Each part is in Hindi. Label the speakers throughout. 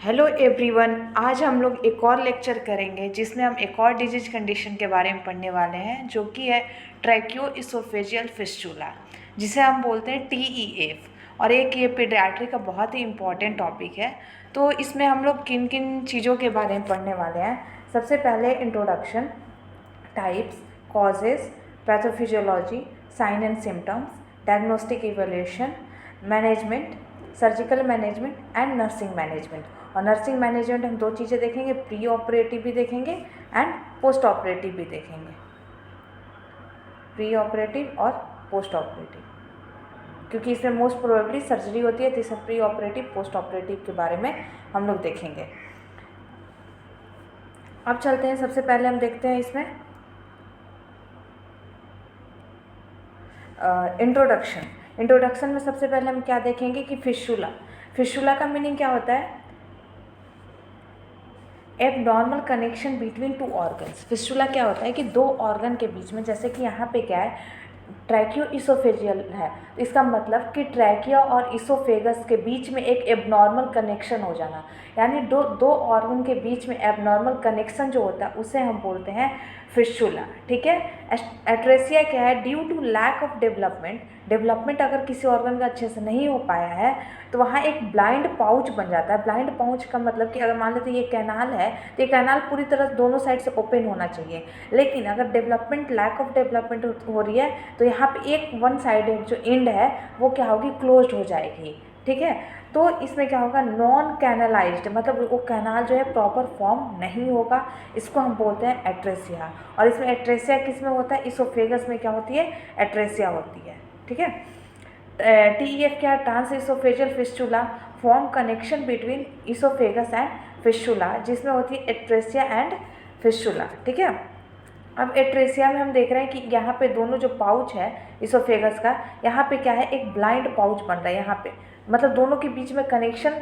Speaker 1: हेलो एवरीवन, आज हम लोग एक और लेक्चर करेंगे जिसमें हम एक और डिजीज कंडीशन के बारे में पढ़ने वाले हैं जो कि है ट्रैकियोइसोफेजियल फिस्टुला, जिसे हम बोलते हैं TEF। और एक ये पीडियाट्री का बहुत ही इम्पॉर्टेंट टॉपिक है। तो इसमें हम लोग किन किन चीज़ों के बारे में पढ़ने वाले हैं। सबसे पहले introduction, types, causes, pathophysiology, sign and symptoms, diagnostic evaluation, management, surgical management and nursing management. और नर्सिंग मैनेजमेंट हम दो चीज़ें देखेंगे, प्री ऑपरेटिव भी देखेंगे एंड पोस्ट ऑपरेटिव भी देखेंगे। प्री ऑपरेटिव और पोस्ट ऑपरेटिव, क्योंकि इसमें मोस्ट प्रोबेबली सर्जरी होती है, तो इसमें प्री ऑपरेटिव पोस्ट ऑपरेटिव के बारे में हम लोग देखेंगे। अब चलते हैं, सबसे पहले हम देखते हैं इसमें इंट्रोडक्शन में सबसे पहले हम क्या देखेंगे कि फिस्टुला का मीनिंग क्या होता है? Abnormal connection between two organs. Fistula क्या होता है कि दो ऑर्गन के बीच में, जैसे कि यहाँ पे क्या है, ट्रैकियोइसोफेजियल है, तो इसका मतलब कि ट्रैकिया और इसोफेगस के बीच में एक एबनॉर्मल कनेक्शन हो जाना, यानी दो ऑर्गन के बीच में एबनॉर्मल कनेक्शन जो होता है उसे हम बोलते हैं फिस्टुला। ठीक है। एट्रेसिया क्या है? Due to lack of development अगर किसी ऑर्गन का अच्छे से नहीं हो पाया है तो वहाँ एक ब्लाइंड पाउच बन जाता है। ब्लाइंड पाउच का मतलब कि अगर मान लेते ये कैनाल है तो ये कैनाल पूरी तरह दोनों साइड से ओपन होना चाहिए, लेकिन अगर लैक ऑफ डेवलपमेंट हो रही है तो यहाँ पे एक वन साइडेड जो एंड है वो क्या होगी, क्लोज्ड हो जाएगी। ठीक है। तो इसमें क्या होगा, नॉन कैनलाइज्ड, मतलब वो कैनाल जो है प्रॉपर फॉर्म नहीं होगा, इसको हम बोलते हैं एट्रेसिया। और इसमें एट्रेसिया किस में होता है? इसोफेगस में क्या होती है? एट्रेसिया होती है। ठीक है। TEF क्या है? Trans oesophageal fistula form connection between oesophagus and fistula, जिसमें होती है एट्रेसिया एंड फिस्टुला। ठीक है। अब एट्रेसिया में हम देख रहे हैं कि यहाँ पे दोनों जो पाउच है इसोफेगस का, यहाँ पे क्या है, एक ब्लाइंड पाउच बन रहा है यहाँ पे, मतलब दोनों के बीच में कनेक्शन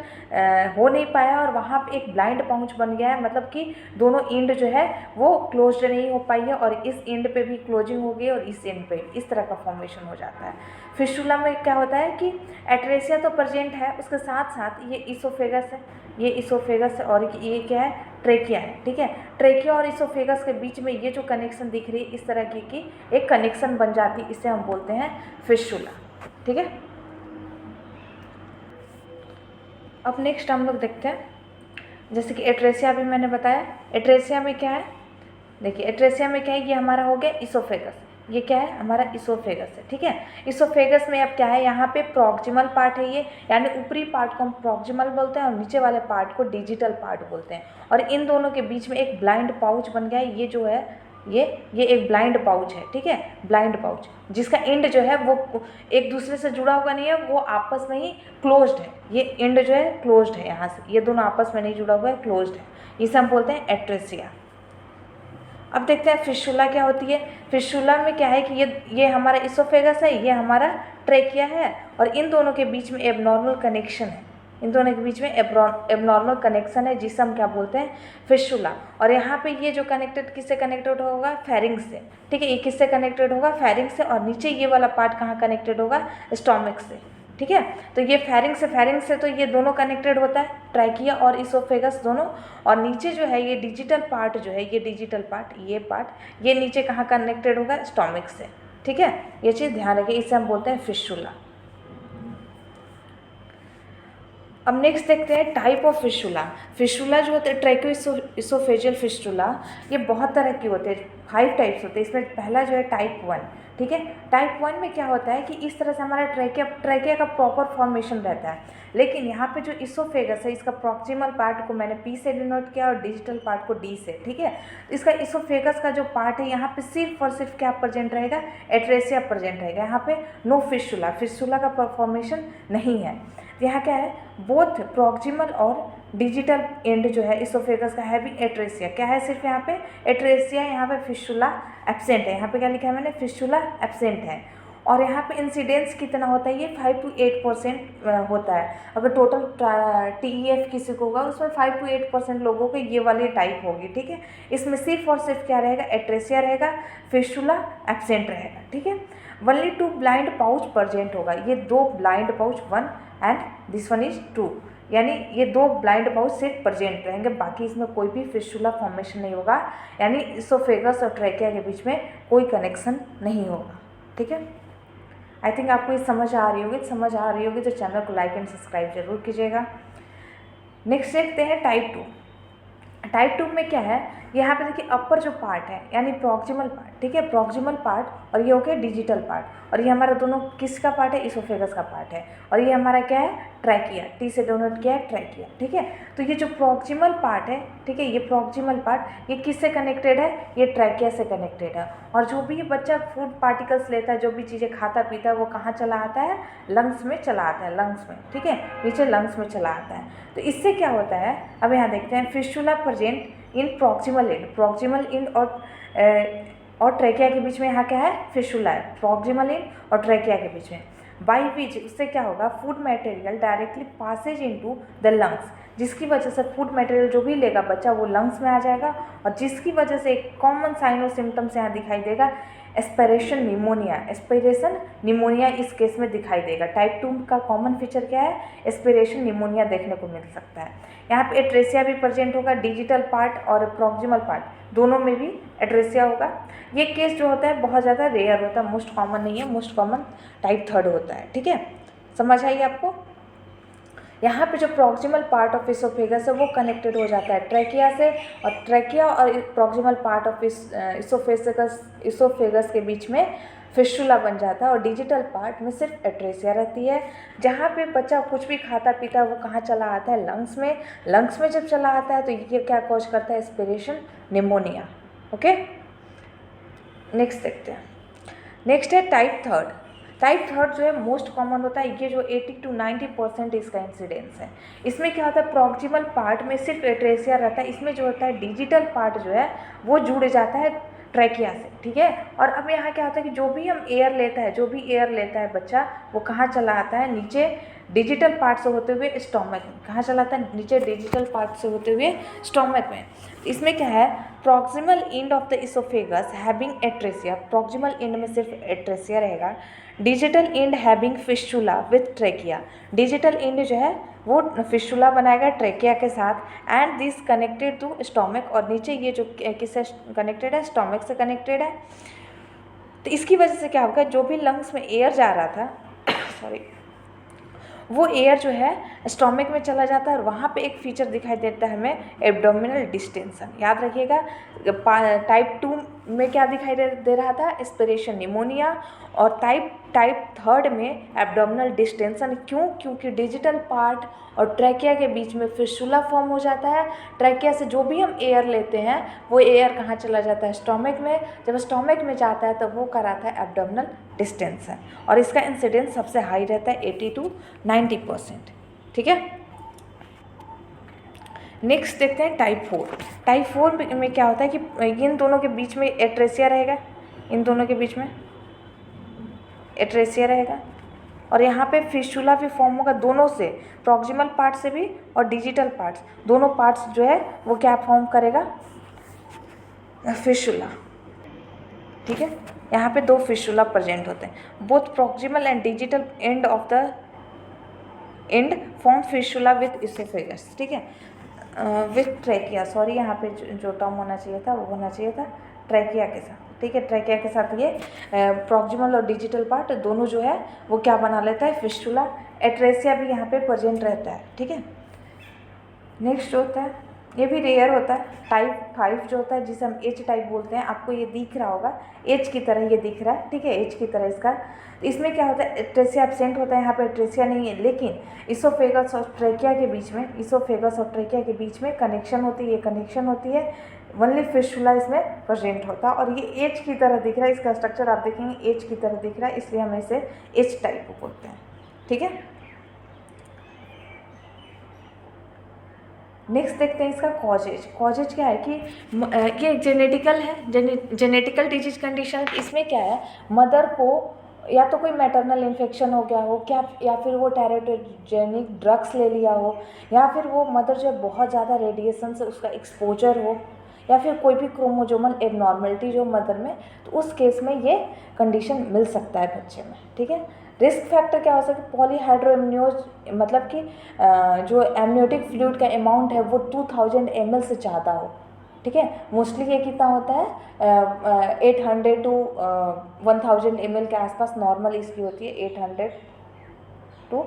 Speaker 1: हो नहीं पाया और वहाँ पे एक ब्लाइंड पाउच बन गया है, मतलब कि दोनों एंड जो है वो क्लोज्ड नहीं हो पाई है, और इस एंड पे भी क्लोजिंग हो गई और इस एंड पे इस तरह का फॉर्मेशन हो जाता है। फिस्टुला में क्या होता है कि एट्रेसिया तो प्रेजेंट है, उसके साथ साथ ये इसोफेगस है, ये इसोफेगस है, और ये क्या है, ट्रेकिया है। ठीक है। ट्रेकिया और इसोफेगस के बीच में ये जो कनेक्शन दिख रही है इस तरह की एक कनेक्शन बन जाती है, इसे हम बोलते हैं फिस्टुला। ठीक है। अब नेक्स्ट हम लोग देखते हैं, जैसे कि एट्रेसिया भी मैंने बताया। एट्रेसिया में क्या है, देखिए एट्रेसिया में क्या है, ये हमारा हो गया इसोफेगस, ये क्या है, हमारा इसोफेगस है। ठीक है। इसोफेगस में अब क्या है, यहाँ पे प्रॉक्सिमल पार्ट है ये, यानी ऊपरी पार्ट को हम प्रॉक्सिमल बोलते हैं और नीचे वाले पार्ट को डिजिटल पार्ट बोलते हैं, और इन दोनों के बीच में एक ब्लाइंड पाउच बन गया है। ये जो है ये एक ब्लाइंड पाउच है। ठीक है। ब्लाइंड पाउच जिसका एंड जो है वो एक दूसरे से जुड़ा हुआ नहीं है, वो आपस में ही क्लोज्ड है। ये एंड जो है क्लोज्ड है, यहाँ से ये दोनों आपस में नहीं जुड़ा हुआ है, क्लोज्ड है, इसे हम बोलते हैं एट्रेसिया। अब देखते हैं फिस्टुला क्या होती है। फिस्टुला में क्या है कि ये हमारा इसोफेगस है, ये हमारा ट्रेकिया है, और इन दोनों के बीच में एबनॉर्मल कनेक्शन है, इन दोनों के बीच में एबनॉर्मल कनेक्शन है, जिसे हम क्या बोलते हैं, फिस्टुला। और यहाँ पे ये जो कनेक्टेड किससे कनेक्टेड होगा, फेरिंग्स से। ठीक है। ये किससे कनेक्टेड होगा, फेरिंग्स से, और नीचे ये वाला पार्ट कहाँ कनेक्टेड होगा, स्टोमक से। ठीक है। तो ये फेरिंग्स से तो ये दोनों कनेक्टेड होता है, ट्रैकिया और इसोफेगस दोनों, और नीचे जो है ये डिजिटल पार्ट जो है, ये डिजिटल पार्ट, ये पार्ट, ये नीचे कहाँ कनेक्टेड होगा, स्टोमक से। ठीक है। ये चीज़ ध्यान रखिए, इसे हम बोलते हैं फिस्टुला। अब नेक्स्ट देखते हैं टाइप ऑफ फिस्टुला। फिस्टुला जो होते हैं ट्रैकियोइसोफेजियल फिस्टुला, ये बहुत तरह के होते हैं, 5 टाइप्स होते हैं। इसमें पहला जो है टाइप 1। ठीक है। टाइप 1 में क्या होता है कि इस तरह से हमारा ट्रैकिया का प्रॉपर फॉर्मेशन रहता है, लेकिन यहाँ पे जो इसोफेगस है इसका प्रॉक्सिमल पार्ट को मैंने P से डिनोट किया और डिजिटल पार्ट को D से। ठीक है। इसका इसोफेगस का जो पार्ट है यहाँ पे सिर्फ और सिर्फ क्या प्रेजेंट रहेगा, एट्रेसिया प्रेजेंट रहेगा, यहाँ पे नो फिस्टुला का फॉर्मेशन नहीं है। यहाँ क्या है, बोथ प्रॉक्सिमल और डिजिटल एंड जो है इसोफेगस का है भी एट्रेसिया। क्या है, सिर्फ यहाँ पे एट्रेसिया, यहाँ पे फिस्टुला एब्सेंट है। यहाँ पे क्या लिखा है मैंने, फिस्टुला एब्सेंट है। और यहाँ पे इंसिडेंस कितना होता है, ये 5 to 8% होता है। अगर टोटल TEF किसी को होगा उसमें 5 to 8% लोगों को ये वाली टाइप होगी। ठीक है। इसमें सिर्फ और सिर्फ क्या रहेगा, एट्रेसिया रहेगा, फिस्टुला एब्सेंट रहेगा। ठीक है। only 2 ब्लाइंड पाउच प्रेजेंट होगा, ये 2 blind pouch, 1 and this one is 2। यानी ये 2 ब्लाइंड पाउच सिर्फ प्रेजेंट रहेंगे, बाकी इसमें कोई भी फिस्टुला फॉर्मेशन नहीं होगा, यानी इसोफेगस और ट्रैकिया के बीच में कोई कनेक्शन नहीं होगा। ठीक है, आई थिंक आपको ये समझ आ रही होगी तो चैनल को लाइक एंड सब्सक्राइब जरूर कीजिएगा। नेक्स्ट देखते हैं टाइप 2। टाइप 2 में क्या है, यहाँ पे देखिए अपर जो पार्ट है यानी प्रॉक्सिमल पार्ट, ठीक है, प्रॉक्सिमल पार्ट, और ये हो गया डिजिटल पार्ट, और ये हमारा दोनों किसका पार्ट है, इसोफेगस का पार्ट है, और ये हमारा क्या है, ट्रैकिया, टी से डोनेट किया है ट्रैकिया। ठीक है, तो ये जो प्रॉक्सिमल पार्ट है, ठीक है, ये प्रॉक्सिमल पार्ट ये किससे कनेक्टेड है, ये ट्रैकिया से कनेक्टेड है, और जो भी ये बच्चा फूड पार्टिकल्स लेता है, जो भी चीज़ें खाता पीता है, वो कहाँ चला आता है, लंग्स में चला आता है, लंग्स में, ठीक है, नीचे लंग्स में चला आता है। तो इससे क्या होता है, अब यहाँ देखते हैं, fistula present in proximal and और ट्रैकिया के बीच में यहाँ क्या है, फिस्टुला है, प्रॉक्सिमल एंड और ट्रैकिया के बीच में, बाई विच उससे क्या होगा, food material directly passes into the lungs, जिसकी वजह से फूड मटेरियल जो भी लेगा बच्चा वो लंग्स में आ जाएगा, और जिसकी वजह से एक कॉमन साइन और सिम्टम्स यहाँ दिखाई देगा, एस्पिरेशन निमोनिया इस केस में दिखाई देगा। टाइप 2 का कॉमन फीचर क्या है, एस्पिरेशन निमोनिया देखने को मिल सकता है। यहाँ पे एट्रेसिया भी प्रेजेंट होगा, डिजिटल पार्ट और प्रॉक्सिमल पार्ट दोनों में भी एट्रेसिया होगा। ये केस जो होता है बहुत ज़्यादा रेयर होता है, मोस्ट कॉमन नहीं है, मोस्ट कॉमन टाइप 3 होता है। ठीक है, समझ आई आपको। यहाँ पे जो प्रॉक्सिमल पार्ट ऑफ इसोफेगस है वो कनेक्टेड हो जाता है ट्रैकिया से, और ट्रैकिया और प्रॉक्सिमल पार्ट ऑफ इसोफेगस के बीच में फिस्टुला बन जाता है, और डिजिटल पार्ट में सिर्फ एट्रेसिया रहती है। जहाँ पे बच्चा कुछ भी खाता पीता है वो कहाँ चला आता है, लंग्स में। लंग्स में जब चला आता है तो ये क्या कॉज करता है, एस्पिरेशन निमोनिया। ओके, नेक्स्ट देखते हैं। नेक्स्ट है टाइप 3। टाइप 3 जो है मोस्ट कॉमन होता है, ये जो 80 to 90% इसका इंसिडेंस है। इसमें क्या होता है, प्रॉक्सिमल पार्ट में सिर्फ एट्रेसिया रहता है, इसमें जो होता है डिजिटल पार्ट जो है वो जुड़ जाता है ट्रैकिया से। ठीक है, और अब यहाँ क्या होता है कि जो भी एयर लेता है बच्चा, वो कहाँ चला आता है, नीचे डिजिटल पार्ट से होते हुए स्टोमक में। कहाँ चला आता है, नीचे डिजिटल पार्ट से होते हुए स्टोमक में। इसमें क्या है, proximal end of the oesophagus having atresia, proximal end में सिर्फ एट्रेसिया रहेगा। Digital end having fistula with trachea, digital end जो है वो फिस्टुला बनाएगा ट्रैकिया के साथ, and this connected to stomach, और नीचे ये जो किससे कनेक्टेड है, स्टोमक से कनेक्टेड है। तो इसकी वजह से क्या होगा, जो भी लंग्स में एयर जा रहा था सॉरी, वो एयर जो है स्टोमक में चला जाता है, और वहाँ पे एक फीचर दिखाई देता है हमें, एब्डोमिनल डिस्टेंशन। याद रखिएगा, टाइप 2 में क्या दिखाई दे रहा था, एस्पिरेशन निमोनिया, और टाइप 3 में एब्डोमिनल डिस्टेंशन। क्यों, क्योंकि डिजिटल पार्ट और ट्रैकिया के बीच में फिस्टुला फॉर्म हो जाता है। ट्रैकिया से जो भी हम एयर लेते हैं वो एयर कहाँ चला जाता है, स्टोमक में। जब स्टोमक में जाता है तो वो कराता है एब्डोमिनल डिस्टेंशन, और इसका इंसिडेंस सबसे हाई रहता है 80 to 90%। ठीक है, नेक्स्ट देखते हैं टाइप 4। टाइप 4 में क्या होता है कि इन दोनों के बीच में एट्रेसिया रहेगा, इन दोनों के बीच में एट्रेसिया रहेगा, और यहाँ पे फिस्टुला भी फॉर्म होगा, दोनों से, प्रॉक्सिमल पार्ट से भी और डिजिटल पार्ट्स, दोनों पार्ट्स जो है वो क्या फॉर्म करेगा, फिस्टुला। ठीक है, यहाँ पे 2 फिस्टुला प्रेजेंट होते हैं, both proximal and digital and of the end form fistula with oesophagus. ठीक है, विथ ट्रैकिया, सॉरी यहाँ पे जो टर्म होना चाहिए था वो होना चाहिए था ट्रैकिया के साथ। ठीक है, ट्रैकिया के साथ ये प्रॉक्सिमल और डिजिटल पार्ट दोनों जो है वो क्या बना लेता है, फिस्टुला। एट्रेसिया भी यहाँ पे प्रेजेंट रहता है। ठीक है, नेक्स्ट होता है, ये भी रेयर होता है, टाइप 5 जो होता है, जिसे हम एच टाइप बोलते हैं। आपको ये दिख रहा होगा, एच की तरह ये दिख रहा है। ठीक है, एच की तरह इसका। तो इसमें क्या होता है, एट्रेसिया एब्सेंट होता है, यहाँ पे एट्रेसिया नहीं है, लेकिन इसोफेगस और ट्रैकिया के बीच में कनेक्शन होती है, ये कनेक्शन होती है, ओनली फिस्टुला इसमें प्रेजेंट होता है, और ये एच की तरह दिख रहा है। इसका स्ट्रक्चर आप देखेंगे एच की तरह दिख रहा है, इसलिए हम इसे एच टाइप बोलते हैं। ठीक है, नेक्स्ट देखते हैं इसका कॉजेज। कॉजेज क्या है कि ये जेनेटिकल है, जेनेटिकल डिजीज कंडीशन। इसमें क्या है, मदर को या तो कोई मैटरनल इन्फेक्शन हो गया हो क्या, या फिर वो टेराटोजेनिक ड्रग्स ले लिया हो, या फिर वो मदर जो है बहुत ज़्यादा रेडिएशन से उसका एक्सपोजर हो, या फिर कोई भी क्रोमोजोमल एबनॉर्मलिटी जो मदर में, तो उस केस में ये कंडीशन मिल सकता है बच्चे में। ठीक है, रिस्क फैक्टर क्या हो सकता है, पॉलीहाइड्रोएमनियोज, मतलब कि जो एमनियोटिक फ्लूइड का अमाउंट है वो 2000 ml से ज़्यादा हो, ठीक है। मोस्टली ये कितना होता है 800 to 1000 ml के आसपास नॉर्मल इसकी होती है, 800 to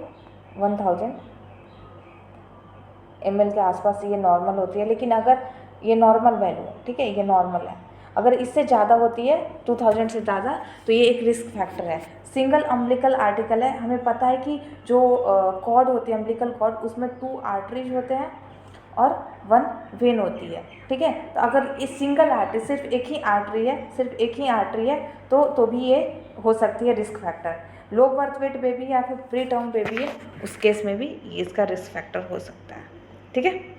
Speaker 1: 1000 ml के आसपास ये नॉर्मल होती है। लेकिन अगर ये नॉर्मल वैल्यू है, ठीक है, ये नॉर्मल है, अगर इससे ज़्यादा होती है 2000 से ज़्यादा तो ये एक रिस्क फैक्टर है। सिंगल अम्बिलिकल आर्टिकल है, हमें पता है कि जो कॉर्ड होती है अम्बिलिकल कॉर्ड, उसमें 2 आर्टरीज होते हैं और 1 वेन होती है, ठीक है। तो अगर इस सिंगल आर्टरी, सिर्फ एक ही आर्टरी है, सिर्फ एक ही आर्टरी है तो भी ये हो सकती है risk factor. Low birth weight baby या फिर प्री टर्म बेबी है, उस केस में भी ये इसका रिस्क फैक्टर हो सकता है, ठीक है।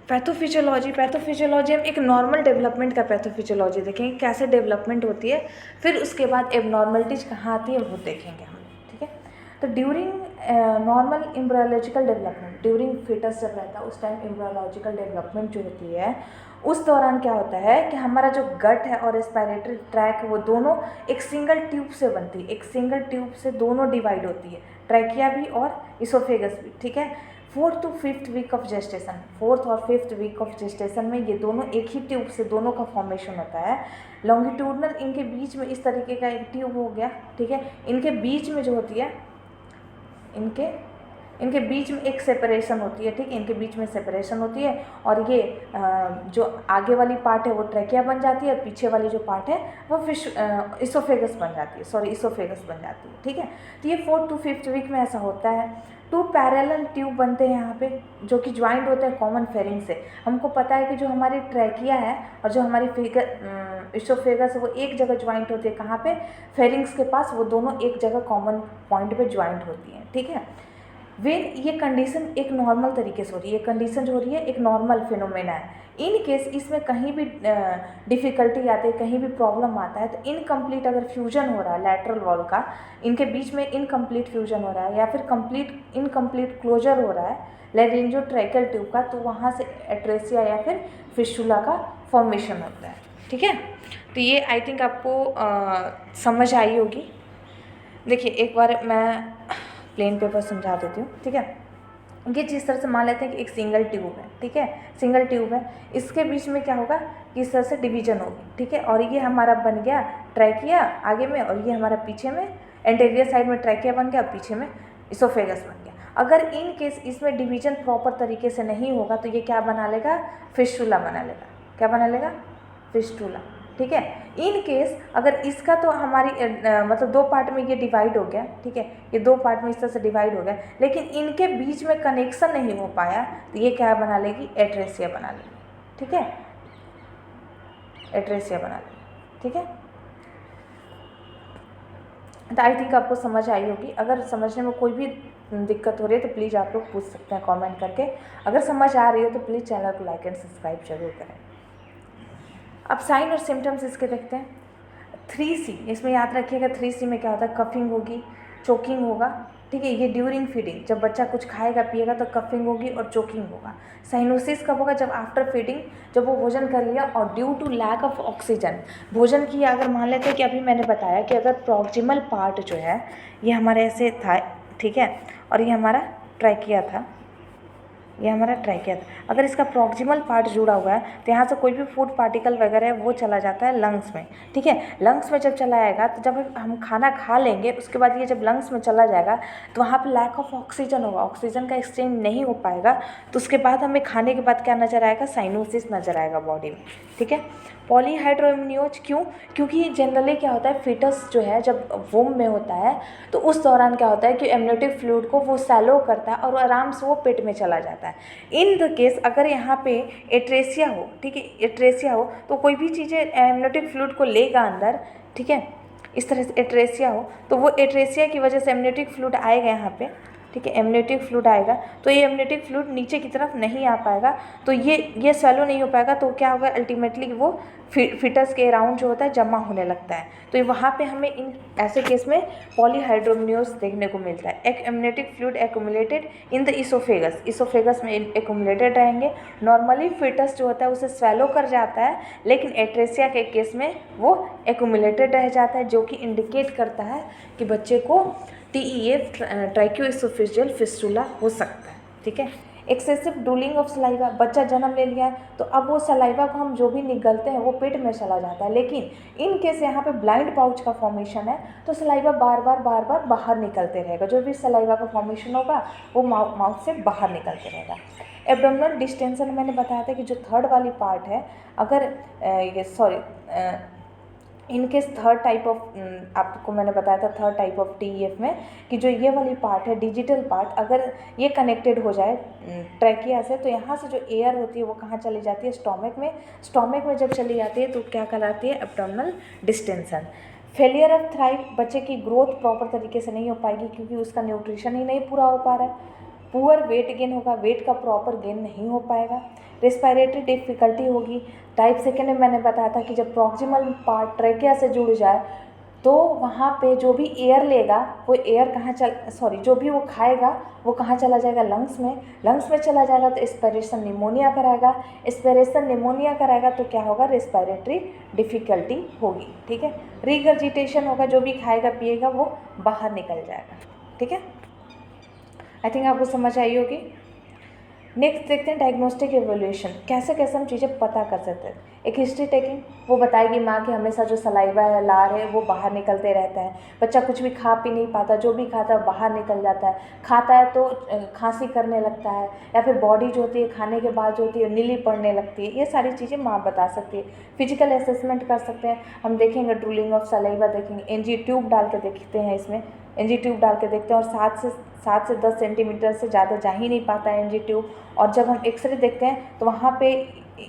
Speaker 1: पैथोफिजियोलॉजी, पैथोफिजियोलॉजी हम एक नॉर्मल डेवलपमेंट का पैथोफिजियोलॉजी देखेंगे, कैसे डेवलपमेंट होती है, फिर उसके बाद एबनॉर्मलिटीज कहाँ आती है वो देखेंगे हम, ठीक है। तो during normal embryological development, during foetus जब रहता है उस टाइम एम्ब्रियोलॉजिकल डेवलपमेंट जो होती है, उस दौरान क्या होता है कि हमारा जो गट है और रेस्पिरेटरी ट्रैक है वो दोनों एक सिंगल ट्यूब से बनती है, एक सिंगल ट्यूब से दोनों डिवाइड होती है, ट्रैकिया भी और इसोफेगस भी, ठीक है। 4th to 5th week of gestation, 4th और 5th वीक ऑफ जेस्टेशन में ये दोनों एक ही ट्यूब से दोनों का फॉर्मेशन होता है। लॉन्गिट्यूडनल इनके बीच में इस तरीके का एक ट्यूब हो गया, ठीक है। इनके बीच में जो होती है, इनके बीच में एक सेपरेशन होती है, ठीक है, इनके बीच में सेपरेशन होती है और ये जो आगे वाली पार्ट है वो ट्रैकिया बन जाती है और पीछे वाली जो पार्ट है वो इसोफेगस बन जाती है, इसोफेगस बन जाती है, ठीक है। तो ये 4th to 5th वीक में ऐसा होता है। 2 पैरेलल ट्यूब बनते हैं यहाँ पे जो कि ज्वाइंट होते हैं कॉमन फेरिंग से। हमको पता है कि जो हमारी ट्रैकिया है और जो हमारी इसोफेगस है वो एक जगह ज्वाइंट होती है, कहाँ पे, फेरिंग्स के पास, वो दोनों एक जगह कॉमन पॉइंट पे ज्वाइंट होती हैं, ठीक है। वेन ये कंडीशन एक नॉर्मल तरीके से हो रही है, ये कंडीशन जो हो रही है एक नॉर्मल फिनोमेना है। इन केस इसमें कहीं भी डिफ़िकल्टी आती है, कहीं भी प्रॉब्लम आता है तो इनकम्प्लीट अगर फ्यूजन हो रहा है लैटरल वॉल का, इनके बीच में इनकम्प्लीट फ्यूजन हो रहा है या फिर इनकम्प्लीट क्लोजर हो रहा है लेरिंजोट्रैकियल ट्यूब का, तो वहाँ से एट्रेसिया या फिर फिस्टुला का फॉर्मेशन होता है, ठीक है। तो ये आई थिंक आपको समझ आई होगी। देखिए एक बार मैं प्लेन पेपर समझा देती हूँ, ठीक है। ये जिस तरह से मान लेते हैं कि एक सिंगल ट्यूब है, ठीक है, सिंगल ट्यूब है, इसके बीच में क्या होगा कि इस तरह से डिवीजन होगी, ठीक है। और ये हमारा बन गया ट्रैकिया आगे में और ये हमारा पीछे में एंटीरियर साइड में ट्रैकिया बन गया, पीछे में इसोफेगस बन गया। अगर इन केस इसमें डिवीजन प्रॉपर तरीके से नहीं होगा तो ये क्या बना लेगा, फिस्टुला बना लेगा। क्या बना लेगा, फिस्टुला, ठीक है। इन केस अगर इसका तो हमारी मतलब 2 पार्ट में ये डिवाइड हो गया, ठीक है, ये 2 पार्ट में इस तरह से डिवाइड हो गया, लेकिन इनके बीच में कनेक्शन नहीं हो पाया तो ये क्या बना लेगी, एट्रेसिया बना लेगी, ठीक है, एट्रेसिया बना लेगी, ठीक है। तो आई थिंक आपको समझ आई होगी। अगर समझने में कोई भी दिक्कत हो रही है तो प्लीज़ आप लोग पूछ सकते हैं कमेंट करके। अगर समझ आ रही हो तो प्लीज़ चैनल को लाइक एंड सब्सक्राइब जरूर करें। अब साइन और सिम्टम्स इसके देखते हैं। 3C इसमें याद रखिएगा, 3C में क्या होता है, कफिंग होगी, चोकिंग होगा, ठीक है। ये ड्यूरिंग फीडिंग, जब बच्चा कुछ खाएगा पिएगा तो कफिंग होगी और चोकिंग होगा। साइनोसिस कब होगा, जब आफ्टर फीडिंग, जब वो भोजन कर लिया और due to lack of oxygen भोजन किया। अगर मान लेते हैं कि अभी मैंने बताया कि अगर प्रॉक्सिमल पार्ट जो है ये हमारे ऐसे था, ठीक है, और ये हमारा ट्रैकिया था, ये हमारा ट्रैकिया था। अगर इसका प्रॉक्सिमल पार्ट जुड़ा हुआ है तो यहाँ से कोई भी फूड पार्टिकल वगैरह है वो चला जाता है लंग्स में, ठीक है। लंग्स में जब चला आएगा तो जब हम खाना खा लेंगे उसके बाद ये जब लंग्स में चला जाएगा तो वहाँ पे लैक ऑफ ऑक्सीजन होगा, ऑक्सीजन का एक्सचेंज नहीं हो पाएगा, तो उसके बाद हमें खाने के बाद क्या नज़र आएगा, साइनोसिस नज़र आएगा बॉडी में, ठीक है। पॉलीहाइड्रोएमनियोज क्यों, क्योंकि जनरली क्या होता है फीटस जो है जब वोम में होता है तो उस दौरान क्या होता है कि एमनियोटिक फ्लूइड को वो सैलो करता है और आराम से वो पेट में चला जाता है। इन द केस अगर यहाँ पे एट्रेसिया हो, ठीक है, एट्रेसिया हो तो कोई भी चीज़ें एमनियोटिक फ्लूइड को लेगा अंदर, ठीक है, इस तरह से एट्रेसिया हो तो वो एट्रेसिया की वजह से एमनियोटिक फ्लूइड आएगा यहाँ पे ठीक है, एमनियोटिक फ्लूइड आएगा तो ये एमनियोटिक फ्लूइड नीचे की तरफ नहीं आ पाएगा, तो ये स्वेलो नहीं हो पाएगा, तो क्या होगा अल्टीमेटली वो फिटस के अराउंड जो होता है जमा होने लगता है। तो वहाँ पे हमें इन ऐसे केस में पॉलीहाइड्रोमनियोस देखने को मिलता है। एक amniotic fluid accumulated in the oesophagus में एक्यूमुलेटेड रहेंगे। नॉर्मली फिटस जो होता है उसे स्वेलो कर जाता है, लेकिन एट्रेसिया के केस में वो एक्यूमुलेटेड रह जाता है, जो कि इंडिकेट करता है कि बच्चे को TEF ट्रैकियोइसोफेजियल फिस्टुला हो सकता है। ठीक है, एक्सेसिव ड्रूलिंग ऑफ सलाइवा, बच्चा जन्म ले लिया है तो अब वो सलाइवा को हम जो भी निगलते हैं वो पेट में चला जाता है, लेकिन इन केस यहाँ पे ब्लाइंड पाउच का फॉर्मेशन है तो सलाइवा बार बार बाहर निकलते रहेगा। जो भी सलाइवा का फॉर्मेशन होगा वो माउथ से बाहर निकलते रहेगा। एब्डोमिनल डिस्टेंशन मैंने बताया था कि जो थर्ड वाली पार्ट है, अगर इनकेस थर्ड टाइप ऑफ आपको मैंने बताया था थर्ड टाइप ऑफ TEF में कि जो ये वाली पार्ट है डिजिटल पार्ट, अगर ये कनेक्टेड हो जाए ट्रैकिया से तो यहाँ से जो एयर होती है वो कहाँ चली जाती है, स्टोमक में जब चली जाती है तो क्या कहलाती है, abdominal distension. Failure of thrive, बच्चे की ग्रोथ प्रॉपर तरीके से नहीं हो पाएगी क्योंकि उसका न्यूट्रिशन ही नहीं पूरा हो पा रहा है। पुअर वेट गेन होगा, वेट का प्रॉपर गेन नहीं हो पाएगा। रेस्पिरेटरी डिफ़िकल्टी होगी। टाइप सेकेंड में मैंने बताया था कि जब प्रॉक्सिमल पार्ट ट्रैकिया से जुड़ जाए तो वहाँ पे जो भी एयर लेगा वो एयर जो भी वो खाएगा वो कहाँ चला जाएगा, लंग्स में चला जाएगा तो एस्पिरेशन निमोनिया कराएगा तो क्या होगा, रेस्पिरेटरी डिफ़िकल्टी होगी। ठीक है, रिगर्जिटेशन होगा, जो भी खाएगा पिएगा वो बाहर निकल जाएगा। ठीक है, आई थिंक आपको समझ आई होगी। नेक्स्ट देखते हैं डायग्नोस्टिक एवोल्यूशन, कैसे हम चीज़ें पता कर सकते हैं। एक हिस्ट्री टेकिंग, वो बताएगी माँ कि हमेशा जो सलाइवा है, लार है, वो बाहर निकलते रहता है। बच्चा कुछ भी खा पी नहीं पाता, जो भी खाता है बाहर निकल जाता है। खाता है तो खांसी करने लगता है, या फिर बॉडी जो होती है खाने के बाद जो होती है नीली पड़ने लगती है। ये सारी चीज़ें माँ बता सकती है। फिजिकल असेसमेंट कर सकते हैं, हम देखेंगे ड्रूलिंग ऑफ सलाइवा देखेंगे, NG ट्यूब डाल के देखते हैं, इसमें NG ट्यूब डाल के देखते हैं और 7 से 10 सेंटीमीटर से ज़्यादा जा ही नहीं पाता है NG ट्यूब। और जब हम एक्सरे देखते हैं तो वहाँ पे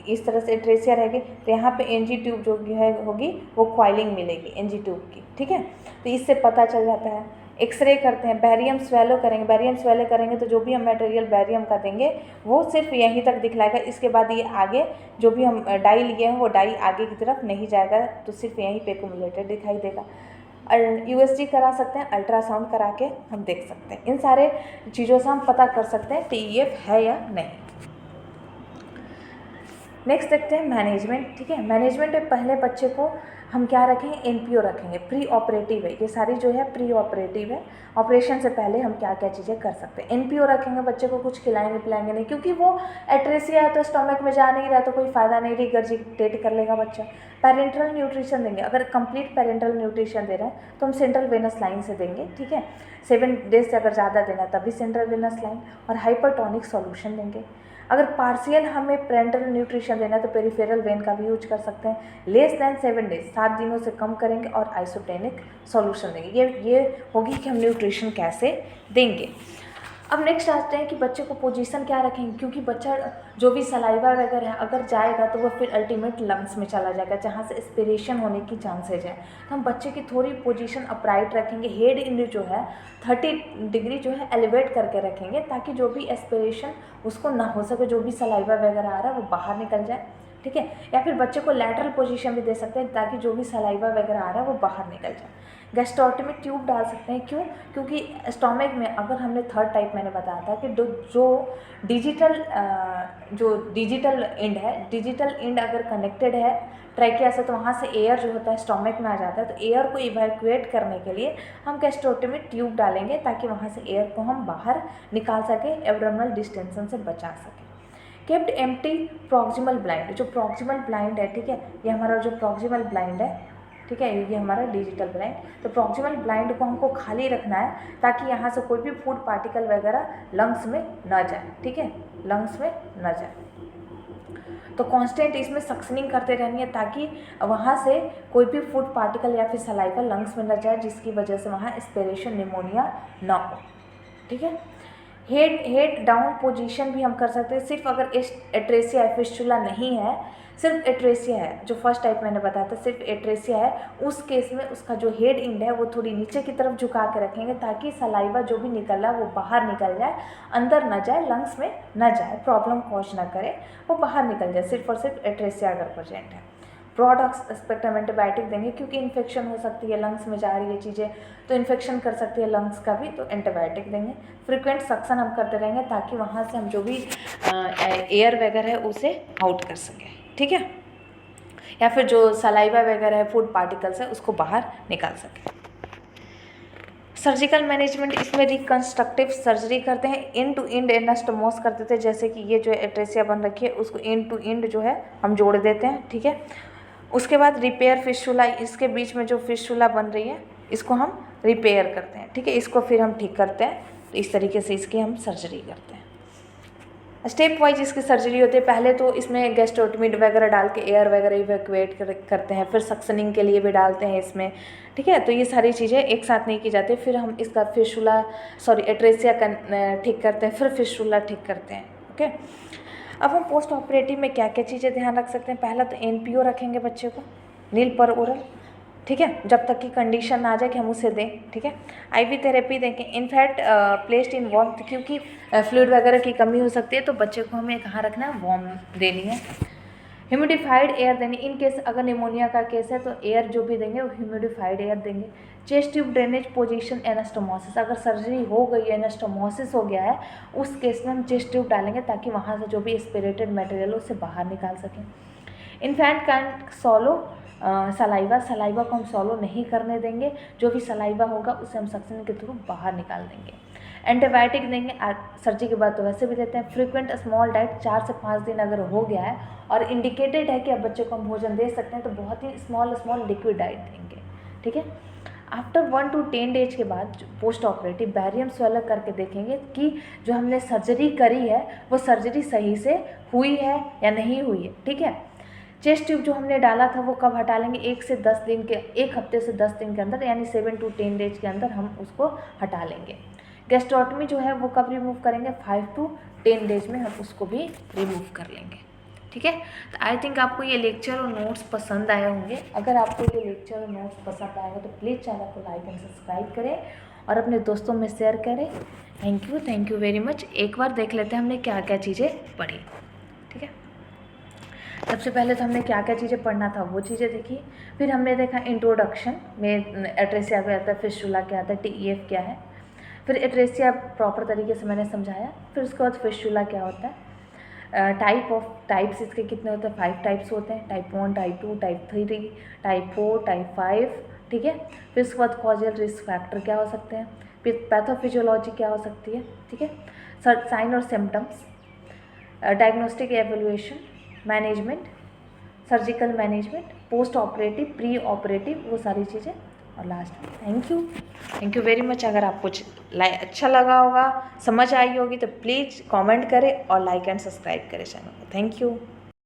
Speaker 1: इस तरह से ट्रेसिया रहेगी तो यहाँ पे NG ट्यूब जो है होगी वो क्वाइलिंग मिलेगी NG ट्यूब की। ठीक है, तो इससे पता चल जाता है। एक्सरे करते हैं, बैरियम स्वेलो करेंगे तो जो भी हम मटेरियल बैरियम का देंगे वो सिर्फ यहीं तक दिखलाएगा। इसके बाद ये आगे जो भी हम डाई लिए हैं वो डाई आगे की तरफ नहीं जाएगा, तो सिर्फ यहीं पे एक्यूमुलेटेड दिखाई देगा। USG करा सकते हैं, अल्ट्रासाउंड करा के हम देख सकते हैं। इन सारे चीज़ों से हम पता कर सकते हैं TEF है या नहीं। नेक्स्ट देखते हैं मैनेजमेंट। ठीक है, मैनेजमेंट में पहले बच्चे को हम क्या रखेंगे, NPO रखेंगे, प्री ऑपरेटिव है। ये सारी जो है प्री ऑपरेटिव है, ऑपरेशन से पहले हम क्या क्या चीज़ें कर सकते हैं। NPO रखेंगे, बच्चे को कुछ खिलाएंगे पिलाएंगे नहीं, क्योंकि वो एट्रेसिया है तो स्टमक में जा नहीं रहा तो कोई फ़ायदा नहीं, रिगर्जिटेट कर लेगा बच्चा। पेरेंटल न्यूट्रिशन देंगे, अगर कंप्लीट पेरेंटल न्यूट्रिशन दे रहे हैं तो हम सेंट्रल वेनस लाइन से देंगे। ठीक है, 7 डेज से अगर ज़्यादा देना तभी सेंट्रल वेनस लाइन, और हाइपरटोनिक सॉल्यूशन देंगे। अगर पार्शियल हमें पेरेंटल न्यूट्रिशन देना है तो पेरिफेरल वेन का भी यूज कर सकते हैं। लेस दैन 7 डेज, 7 दिनों से कम करेंगे और आइसोटेनिक सॉल्यूशन देंगे। ये होगी कि हम न्यूट्रिशन कैसे देंगे। अब नेक्स्ट आते हैं कि बच्चे को पोजीशन क्या रखेंगे, क्योंकि बच्चा जो भी सलाइवा वगैरह है अगर जाएगा तो वह फिर अल्टीमेट लंग्स में चला जाएगा जहाँ से एस्पिरेशन होने की चांसेज है। तो हम बच्चे की थोड़ी पोजीशन अपराइट रखेंगे, हेड इन जो है 30 डिग्री जो है एलिवेट करके रखेंगे ताकि जो भी एस्पिरेशन उसको ना हो सके, जो भी सलाइवा वगैरह आ रहा है वो बाहर निकल जाए। ठीक है, या फिर बच्चे को लैटरल पोजीशन भी दे सकते हैं ताकि जो भी सलाइवा वगैरह आ रहा है वो बाहर निकल जाए। गैस्ट्रोटमी ट्यूब डाल सकते हैं, क्यों, क्योंकि स्टोमक में अगर हमने थर्ड टाइप मैंने बताया था कि जो डिजिटल एंड अगर कनेक्टेड है ट्रैकिया से तो वहाँ से एयर जो होता है स्टोमक में आ जाता है, तो एयर को इवैक्यूएट करने के लिए हम गैस्ट्रोटमी ट्यूब डालेंगे ताकि वहाँ से एयर को हम बाहर निकाल सकें, एब्डोमिनल डिस्टेंशन से बचा सकें। केप्ट एम्प्टी प्रॉक्सिमल ब्लाइंड, जो प्रॉक्सिमल ब्लाइंड है, ठीक है, ये हमारा जो प्रॉक्सिमल ब्लाइंड है, ठीक है, ये हमारा डिजिटल ब्लाइंड। तो प्रॉक्सिमल ब्लाइंड को हमको खाली रखना है ताकि यहाँ से कोई भी फूड पार्टिकल वगैरह लंग्स में न जाए। ठीक है, लंग्स में न जाए, तो कांस्टेंट इसमें सक्शनिंग करते रहनी है ताकि वहाँ से कोई भी फूड पार्टिकल या फिर सलाइवा लंग्स में न जाए, जिसकी वजह से वहाँ एस्पिरेशन निमोनिया ना हो। ठीक है, हेड डाउन पोजीशन भी हम कर सकते हैं। सिर्फ अगर एट्रेसिया फिस्टुला नहीं है, सिर्फ एट्रेसिया है, जो फर्स्ट टाइप मैंने बताया था सिर्फ एट्रेसिया है, उस केस में उसका जो हेड एंड है वो थोड़ी नीचे की तरफ झुका के रखेंगे ताकि सलाइवा जो भी निकल रहा है वो बाहर निकल जाए, अंदर न जाए, लंग्स में न जाए, प्रॉब्लम कॉज ना करे, वो बाहर निकल जाए, सिर्फ और सिर्फ एट्रेसिया अगर प्रेजेंट है। ब्रॉड स्पेक्ट्रम एंटीबायोटिक देंगे क्योंकि इन्फेक्शन हो सकती है, लंग्स में जा रही है चीज़ें तो इन्फेक्शन कर सकती है लंग्स का भी, तो एंटीबायोटिक देंगे। फ्रिक्वेंट सक्शन हम करते रहेंगे ताकि वहाँ से हम जो भी एयर वगैरह है उसे आउट कर सकें, ठीक है, या फिर जो सलाइवा वगैरह है, फूड पार्टिकल्स है, उसको बाहर निकाल सकें। सर्जिकल मैनेजमेंट, इसमें रिकन्स्ट्रक्टिव सर्जरी करते हैं, एंड टू एंड एनास्टोमोस कर देते हैं, जैसे कि ये जो एट्रेसिया बन रखी है उसको एंड टू एंड जो है हम जोड़ देते हैं, ठीक है। उसके बाद रिपेयर फिस्टुला, इसके बीच में जो फिस्टुला बन रही है इसको हम रिपेयर करते हैं, ठीक है, इसको फिर हम ठीक करते हैं, तो इस तरीके से इसकी हम सर्जरी करते हैं। स्टेप वाइज इसकी सर्जरी होती है, पहले तो इसमें गैस्ट्रोटमी वगैरह डाल के एयर वगैरह इवैक्यूएट करते हैं, फिर सक्शनिंग के लिए भी डालते हैं इसमें, ठीक है, तो ये सारी चीज़ें एक साथ नहीं की जाती, फिर हम इसका एट्रेसिया ठीक करते हैं, फिर फिस्टुला ठीक करते हैं, ओके। अब हम पोस्ट ऑपरेटिव में क्या क्या चीज़ें ध्यान रख सकते हैं, पहला तो NPO रखेंगे बच्चे को, नील पर ओरल, ठीक है, जब तक की कंडीशन ना आ जाए कि हम उसे दें, ठीक है। IV थेरेपी देंगे, इनफैक्ट प्लेस्ड इन वार्म, क्योंकि फ्लूइड वगैरह की कमी हो सकती है तो बच्चे को हमें कहाँ रखना है, वार्म देनी है। ह्यूमिडिफाइड एयर देनी, इन केस अगर निमोनिया का केस है तो एयर जो भी देंगे वो ह्यूमिडिफाइड एयर देंगे। Chest tube drainage position anastomosis, अगर सर्जरी हो गई है, एनास्टोमोसिस हो गया है, उस केस में हम चेस्ट ट्यूब डालेंगे ताकि वहाँ से जो भी एस्पिरेटेड मटेरियल उसे बाहर निकाल सकें। इन्फेंट कैन सॉलो सलाइवा को हम सॉलो नहीं करने देंगे, जो भी सलाइवा होगा उसे हम सक्शन के थ्रू बाहर निकाल देंगे। एंटीबायोटिक देंगे, सर्जरी के बाद तो वैसे भी देते हैं। फ्रीक्वेंट स्मॉल डाइट, 4 से 5 दिन अगर हो गया है और इंडिकेटेड है कि अब बच्चे को हम भोजन दे सकते हैं तो बहुत ही स्मॉल लिक्विड डाइट देंगे, ठीक है। आफ्टर 1 to 10 डेज के बाद पोस्ट ऑपरेटिव बैरियम स्वेलर करके देखेंगे कि जो हमने सर्जरी करी है वो सर्जरी सही से हुई है या नहीं हुई है, ठीक है। चेस्ट ट्यूब जो हमने डाला था वो कब हटा लेंगे, 1 हफ्ते से 10 दिन के अंदर, यानी 7 to 10 डेज के अंदर हम उसको हटा लेंगे। गैस्ट्रोटमी जो है वो कब रिमूव करेंगे, 5 to 10 डेज में हम उसको भी रिमूव कर लेंगे, ठीक है। तो आई थिंक आपको ये लेक्चर और नोट्स पसंद आए होंगे। अगर आपको ये लेक्चर और नोट्स पसंद आएगा तो प्लीज़ चैनल को लाइक एंड सब्सक्राइब करें और अपने दोस्तों में शेयर करें। Thank you very much. एक बार देख लेते हैं हमने क्या क्या चीज़ें पढ़ी, ठीक है। सबसे पहले तो हमने क्या क्या चीज़ें पढ़ना था वो चीज़ें देखी, फिर हमने देखा इंट्रोडक्शन में एट्रेसिया क्या आता है, फिस्टुला क्या आता है, TEF क्या है, फिर एट्रेसिया प्रॉपर तरीके से मैंने समझाया, फिर उसके बाद फिस्टुला क्या होता है, टाइप्स इसके कितने होते हैं, 5 टाइप्स होते हैं, type 1, type 2, type 3, type 4, type 5, ठीक है। फिर उसके बाद कॉजल रिस्क फैक्टर क्या हो सकते हैं, फिर पैथोफिजियोलॉजी क्या हो सकती है, ठीक है, साइन और symptoms, diagnostic evaluation, management, surgical management, post operative, pre operative, वो सारी चीज़ें, और लास्ट में थैंक यू वेरी मच। अगर आपको अच्छा लगा होगा, समझ आई होगी तो प्लीज़ कमेंट करें और लाइक एंड सब्सक्राइब करें चैनल को। Thank you.